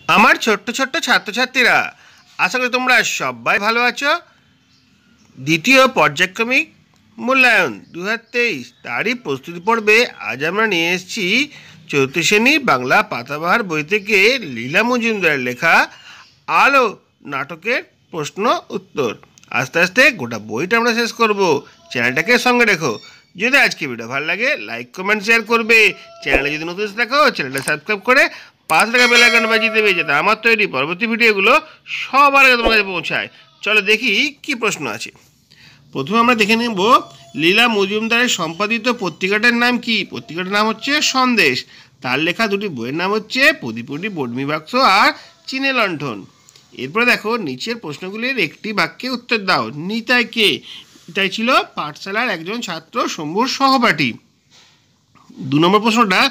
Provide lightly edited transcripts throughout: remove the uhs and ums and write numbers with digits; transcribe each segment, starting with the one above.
আমার ছোট্ট ছোট্ট ছাত্রছাত্রীরা, আশা করি তোমরা সবাই ভালো আছো। দ্বিতীয় পর্যায়ক্রমিক মূল্যায়ন 2023 তারই প্রস্তুতি পর্বে আজ আমরা নিয়ে এসেছি চতুর্থ শ্রেণী বাংলা পাতাবাহার বই থেকে লীলা মজুমদারের লেখা আলো নাটকের প্রশ্ন উত্তর। আস্তে আস্তে গোটা বইটা আমরা শেষ করব। চ্যানেলটাকে সঙ্গে রেখো। যদি আজকে ভিডিও ভালো লাগে লাইক কমেন্ট শেয়ার করবে। চ্যানেলে যদি নতুন দেখো চ্যানেলটা সাবস্ক্রাইব করে পাঁচ টাকা বেল আইকন বাজিয়ে দেবে, যাতে আমার তৈরি পরবর্তী ভিডিওগুলো সবার আগে তোমার কাছে পৌঁছায়। চলো দেখি কি প্রশ্ন আছে। প্রথমে আমরা দেখে নেব লীলা মজুমদারের সম্পাদিত পত্রিকাটার নাম কি। পত্রিকাটার নাম হচ্ছে সন্দেশ। তার লেখা দুটি বইয়ের নাম হচ্ছে প্রদীপটি বর্মি বাক্স আর চীনে লণ্ঠন। এরপরে দেখো নিচের প্রশ্নগুলির একটি বাক্যে উত্তর দাও। নিতাই কে? নিতাই ছিল পাঠশালার একজন ছাত্র শম্ভুর সহপাঠী। 2 নম্বর প্রশ্নটা,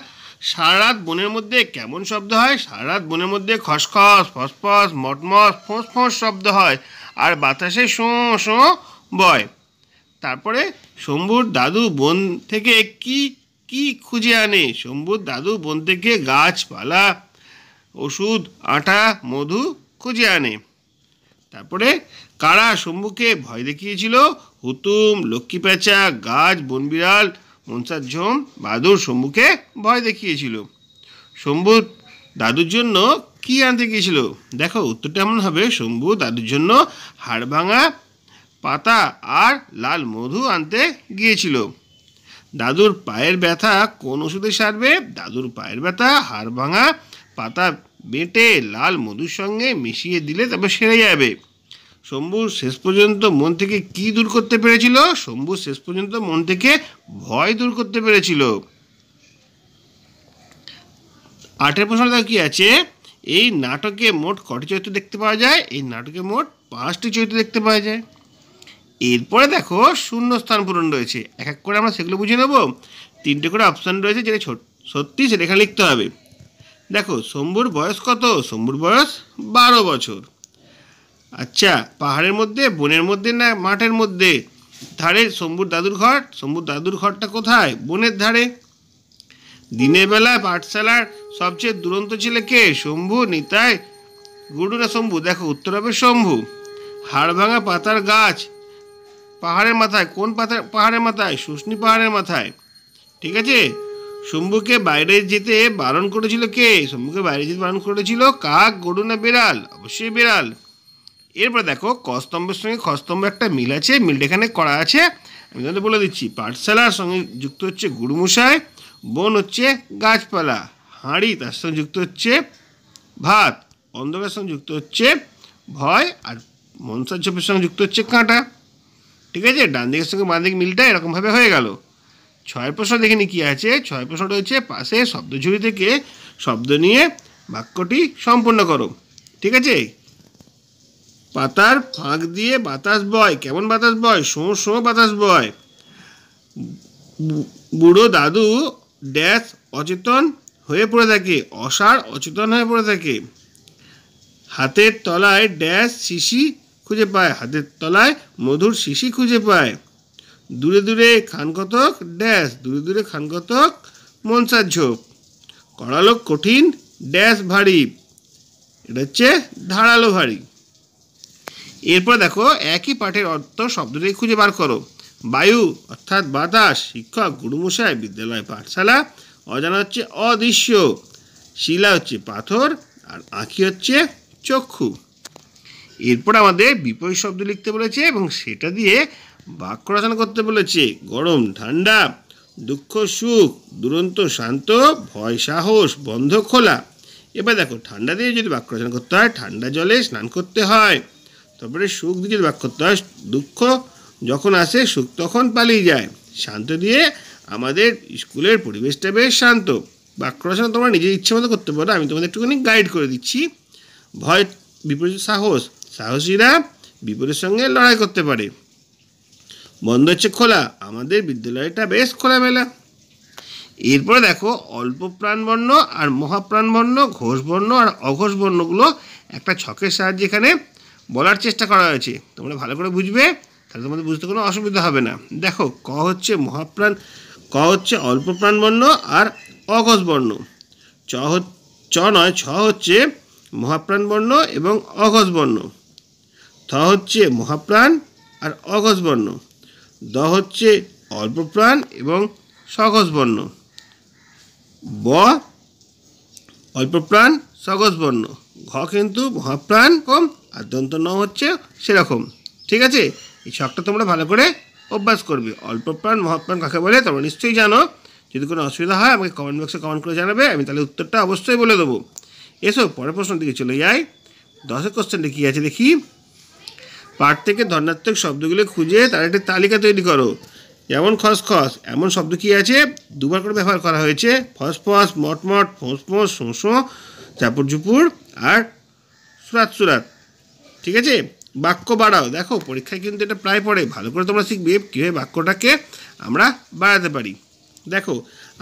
সারা রাত বনের মধ্যে কেমন শব্দ হয়? সারা রাত বনের মধ্যে খসখস ফসফস মটমস ফোঁস ফোঁস শব্দ হয়, আর বাতাসে শোঁ শোঁ বয়। তারপরে শম্ভুর দাদু বন থেকে কি কি খুঁজে আনে? শম্ভুর দাদু বন থেকে গাছপালা, ওষুধ, আটা, মধু খুঁজে আনে। তারপরে কারা শম্ভুকে ভয় দেখিয়েছিল? হুতুম, লক্ষ্মী পেঁচা, গাছ, বনবিড়াল, মনসার ঝোম, বাদুড় শম্ভুকে ভয় দেখিয়েছিল। শম্ভুর দাদুর জন্য কি আনতে গিয়েছিল? দেখো উত্তরটা এমন হবে, শম্ভু দাদুর জন্য হাড় ভাঙা পাতা আর লাল মধু আনতে গিয়েছিল। দাদুর পায়ের ব্যথা কোন ওষুধে সারবে? দাদুর পায়ের ব্যথা হাড় ভাঙা পাতা বেটে লাল মধুর সঙ্গে মিশিয়ে দিলে তবে সেরে যাবে। শম্ভু শেষ পর্যন্ত মন থেকে কি দূর করতে পেরেছিল? শম্ভু শেষ পর্যন্ত মন থেকে ভয় দূর করতে পেরেছিল। 8 প্রশ্নটা কি আছে? এই নাটকে মোট কটি চরিত্র দেখতে পাওয়া যায়? এই নাটকে মোট 5টি চরিত্র দেখতে পাওয়া যায়। এরপরে দেখো শূন্যস্থান পূরণ রয়েছে, এক এক করে আমরা সেগুলো বুঝে নেব। 3টে করে অপশান রয়েছে, যেটা সত্যি সেটা এখানে লিখতে হবে। দেখো শম্ভুর বয়স কত? শম্ভুর বয়স 12 বছর। আচ্ছা, পাহাড়ের মধ্যে, বনের মধ্যে না মাঠের মধ্যে? ধারে শম্ভুর দাদুর ঘর। শম্ভুর দাদুর ঘরটা কোথায়? বনের ধারে। দিনের বেলা পাঠশালার সবচেয়ে দুরন্ত ছেলে কে? শম্ভু, নিতাই, গুডু না শম্ভু? দেখো উত্তর হবে শম্ভু। হাড় ভাঙা পাতার গাছ পাহাড়ের মাথায়। কোন পাহাড়ের মাথায়? শুশনি পাহাড়ের মাথায়। ঠিক আছে। শম্ভুকে বাইরে যেতে বারণ করেছিল কে? শম্ভুকে বাইরে যেতে বারণ করেছিল কাক, গরু না বেড়াল? অবশ্যই বেড়াল। এরপর দেখো কস্তম্ভের সঙ্গে খস্তম্ভ একটা মিল আছে, মিলটা এখানে করা আছে, আমি তোমাদের বলে দিচ্ছি। পাঠশালার সঙ্গে যুক্ত হচ্ছে গুরুমশাই, বন হচ্ছে গাছপালা, হাঁড়ি তার সঙ্গে যুক্ত হচ্ছে ভাত, অন্ধকারের সঙ্গে যুক্ত হচ্ছে ভয়, আর মনসার ঝোপের সঙ্গে যুক্ত হচ্ছে কাঁটা। ঠিক আছে, ডান দিকের সঙ্গে বাঁ দিক মিলটা এরকমভাবে হয়ে গেল। 6 প্রশ্ন দেখে নি কি আছে। 6 প্রশ্নটা হচ্ছে পাশে শব্দঝুড়ি থেকে শব্দ নিয়ে বাক্যটি সম্পূর্ণ করো। ঠিক আছে। পাতার ফাঁক দিয়ে বাতাস বয়। কেমন বাতাস বয়? শোঁ শোঁ বাতাস বয়। বুড়ো দাদু ড্যাশ অচেতন হয়ে পড়ে থাকে। অসাড় অচেতন হয়ে পড়ে থাকে। হাতের তলায় ড্যাশ শিশি খুঁজে পায়। হাতের তলায় মধুর শিশি খুঁজে পায়। দূরে দূরে খানকতক ড্যাশ। দূরে দূরে খানকতক মনসার ঝোপ। কড়ালো কঠিন ড্যাশ ভারী। এটা হচ্ছে ধারালো ভারী। এরপর দেখো একই পাঠের অর্থ শব্দটি খুঁজে বার করো। বায়ু অর্থাৎ বাতাস, শিক্ষক গুরুমশাই, বিদ্যালয় পাঠশালা, অজানা হচ্ছে অদৃশ্য, শিলা হচ্ছে পাথর, আর আঁখি হচ্ছে চক্ষু। এরপর আমাদের বিপরীত শব্দ লিখতে বলেছে এবং সেটা দিয়ে বাক্য রচনা করতে বলেছে। গরম ঠান্ডা, দুঃখ সুখ, দুরন্ত শান্ত, ভয় সাহস, বন্ধ খোলা। এবার দেখো ঠান্ডা দিয়ে যদি বাক্য রচনা করতে হয়, ঠান্ডা জলে স্নান করতে হয়। তারপরে সুখ দিয়ে যদি বাক্য করতে হয়, দুঃখ যখন আসে সুখ তখন পালিয়ে যায়। শান্ত দিয়ে আমাদের স্কুলের পরিবেশটা বেশ শান্ত। বাক্য রচনা তোমরা নিজের ইচ্ছে মতো করতে পারো, আমি তোমাদের একটুখানি গাইড করে দিচ্ছি। ভয় বিপরীত সাহস, সাহসীরা বিপরীতের সঙ্গে লড়াই করতে পারে। বন্ধ হচ্ছে খোলা, আমাদের বিদ্যালয়টা বেশ খোলামেলা। এরপরে দেখো অল্প প্রাণবর্ণ আর মহাপ্রাণবর্ণ, ঘোষবর্ণ আর অঘোষ বর্ণগুলো একটা ছকের সাহায্যে এখানে বলার চেষ্টা করা হয়েছে। তোমরা ভালো করে বুঝবে, তাহলে তোমাদের বুঝতে কোনো অসুবিধা হবে না। দেখো ক হচ্ছে মহাপ্রাণ, ক হচ্ছে অল্প প্রাণবর্ণ আর অঘোষ বর্ণ। চ নয়, ছ হচ্ছে মহাপ্রাণ বর্ণ এবং অঘোষ বর্ণ। থ হচ্ছে মহাপ্রাণ আর অঘোষ বর্ণ। দ হচ্ছে অল্প প্রাণ এবং সঘোষ বর্ণ। ব অল্প প্রাণ সঘোষ বর্ণ। ঘ কিন্তু মহাপ্রাণ কম আর দন্ত ন হচ্ছে সেরকম। ঠিক আছে, এই ছকটা তোমরা ভালো করে অভ্যাস করবে। অল্প প্রাণ মহাপ্রাণ কাকে বলে তোমরা নিশ্চয়ই জানো। যদি কোনো অসুবিধা হয় আমাকে কমেন্ট বক্সে কমেন্ট করে জানাবে, আমি তাহলে উত্তরটা অবশ্যই বলে দেবো। এসো পরের প্রশ্ন দিকে চলে যাই। 10 কোশ্চেনটা কী আছে দেখি। পাঠ থেকে ধনাত্মক শব্দগুলো খুঁজে তার একটি তালিকা তৈরি করো। যেমন খসখস এমন শব্দ কী আছে, দুবার করে ব্যবহার করা হয়েছে। ফসফস, মটমট, ফোঁস, শোঁসো, চাপুর ঝুপুর আর সুরাত। ঠিক আছে, বাক্য বাড়াও। দেখো পরীক্ষায় কিন্তু এটা প্রায় পড়ে, ভালো করে তোমরা শিখবে কীভাবে বাক্যটাকে আমরা বাড়াতে পারি। দেখো,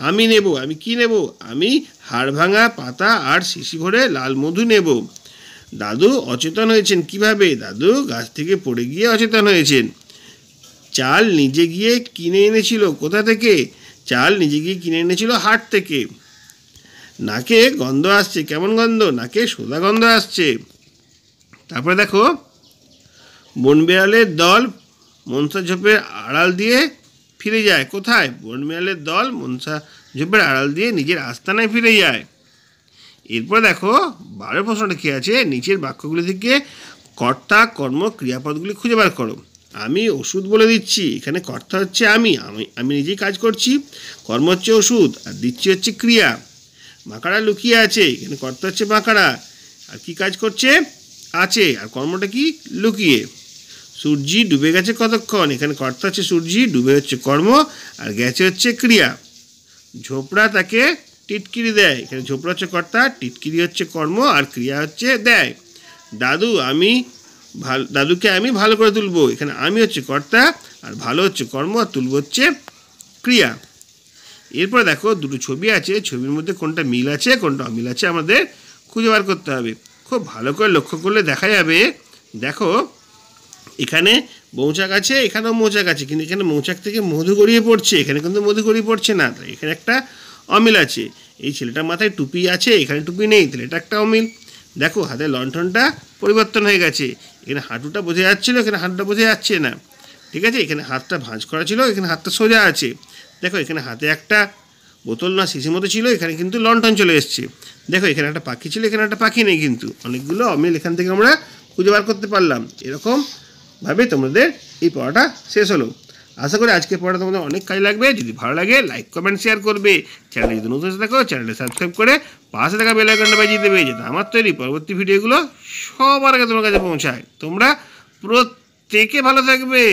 আমি নেব, আমি কি নেব? আমি হাড় ভাঙা পাতা আর শিশি ভরে লাল মধু নেব। দাদু অচেতন হয়েছেন কিভাবে? দাদু গাছ থেকে পড়ে গিয়ে অচেতন হয়েছেন। চাল নিজে গিয়ে কিনে এনেছিল কোথা থেকে? চাল নিজে গিয়ে কিনে এনেছিল হাট থেকে। নাকে গন্ধ আসছে, কেমন গন্ধ? নাকে সোদা গন্ধ আসছে। তারপরে দেখো, বনবিড়ালের দল মনসা ঝোপের আড়াল দিয়ে ফিরে যায় কোথায়? বনবিড়ালের দল মনসা ঝোপের আড়াল দিয়ে নিজের আস্তানায় ফিরে যায়। এরপর দেখো 12 প্রশ্নটা কী আছে, নিচের বাক্যগুলি থেকে কর্তা কর্ম ক্রিয়াপদগুলি খুঁজে বার করো। আমি ওষুধ বলে দিচ্ছি, এখানে কর্তা হচ্ছে আমি নিজেই কাজ করছি। কর্ম হচ্ছে ওষুধ আর দিচ্ছি হচ্ছে ক্রিয়া। মাকাড়া লুকিয়ে আছে, এখানে কর্তা হচ্ছে মাকাড়া আর কি কাজ করছে? আছে, আর কর্মটা কি? লুকিয়ে। সূর্যি ডুবে গেছে কতক্ষণ, এখানে কর্তা হচ্ছে সূর্যি, ডুবে হচ্ছে কর্ম আর গেছে হচ্ছে ক্রিয়া। ঝোপড়া তাকে টিটকিরি দেয়, এখানে ঝোপড়া হচ্ছে কর্তা, টিটকিরি হচ্ছে কর্ম আর ক্রিয়া হচ্ছে দেয়। দাদুকে আমি ভালো করে তুলবো, এখানে আমি হচ্ছে কর্তা আর ভালো হচ্ছে কর্ম আর তুলব হচ্ছে ক্রিয়া। এরপরে দেখো দুটো ছবি আছে, ছবির মধ্যে কোনটা মিল আছে কোনটা অমিল আছে আমাদের খুঁজে বার করতে হবে। খুব ভালো করে লক্ষ্য করলে দেখা যাবে, দেখো এখানে মৌচাক আছে, এখানেও মৌচাক আছে, কিন্তু এখানে মৌচাক থেকে মধু গড়িয়ে পড়ছে, এখানে কিন্তু মধু গড়িয়ে পড়ছে না, এখানে একটা অমিল আছে। এই ছেলেটার মাথায় টুপি আছে, এখানে টুপি নেই, তাহলে এটা একটা অমিল। দেখো হাতে লণ্ঠনটা পরিবর্তন হয়ে গেছে, এখানে হাঁটুটা বোঝা যাচ্ছিলো, এখানে হাতটা বোঝা যাচ্ছে না। ঠিক আছে, এখানে হাতটা ভাঁজ করা ছিল, এখানে হাতটা সোজা আছে। দেখো এখানে হাতে একটা বোতল না শিশির মতো ছিল, এখানে কিন্তু লণ্ঠন চলে এসছে। দেখো এখানে একটা পাখি ছিল, এখানে একটা পাখি নেই, কিন্তু অনেকগুলো অমিল এখান থেকে আমরা খুঁজে বার করতে পারলাম। এরকমভাবে তোমাদের এই পড়াটা শেষ হলো। আশা করি আজকের পড়াটা তোমাদের অনেক কাজে লাগবে। যদি ভালো লাগে লাইক কমেন্ট শেয়ার করবে। চ্যানেলে যদি নতুন এসে থাকো চ্যানেলটা সাবস্ক্রাইব করে পাশে থাকা বেল আইকনটা বাজিয়ে দেবে, যাতে আমার তৈরি পরবর্তী ভিডিওগুলো সবার আগে তোমার কাছে পৌঁছায়। তোমরা প্রত্যেকে ভালো থাকবে।